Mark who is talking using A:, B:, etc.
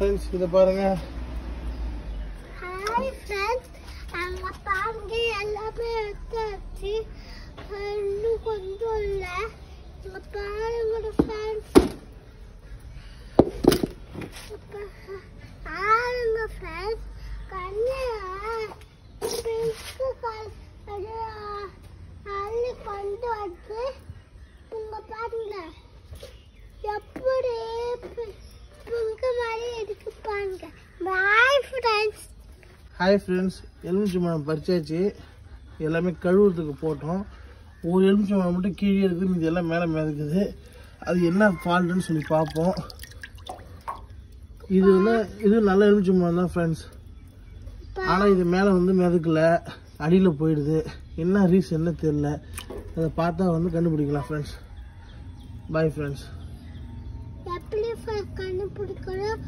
A: Friends இத பாருங்க.
B: Hi friends, அங்க பாருங்க எல்லாமே எடுத்தாச்சு. இன்னும் கொஞ்சம் இல்ல. இங்க பாருங்க ஃப்ரெண்ட்ஸ். பாருங்க ஃப்ரெண்ட்ஸ், கண்ணு பிங்க் கலர் அள்ளி கொண்டு வந்து இங்க பாருங்க எப்படி பிங்க் மாதிரி இருக்கு பாருங்க. Bye friends.
A: ஹாய் ஃப்ரெண்ட்ஸ், எலுமிச்சம்பழம் பறிச்சாச்சு. எல்லாமே கழுவுறதுக்கு போட்டோம். ஒரு எலுமிச்சம்பழம் மட்டும் கீழே இருக்குது, மீதி எல்லாம் மேலே மிதக்குது. அது என்ன ஃபால்ட்டுன்னு சொல்லி பார்ப்போம். இது நல்ல எலுமிச்சம்பழம் தான் ஃப்ரெண்ட்ஸ். ஆனால் இது மேலே வந்து மிதக்கல, அடியில் போயிடுது. என்ன ரீசன்னு தெரியல. அதை பார்த்தா வந்து கண்டுபிடிக்கலாம் ஃப்ரெண்ட்ஸ். Bye friends.
B: எப்படி கண்டுபிடிக்கணும்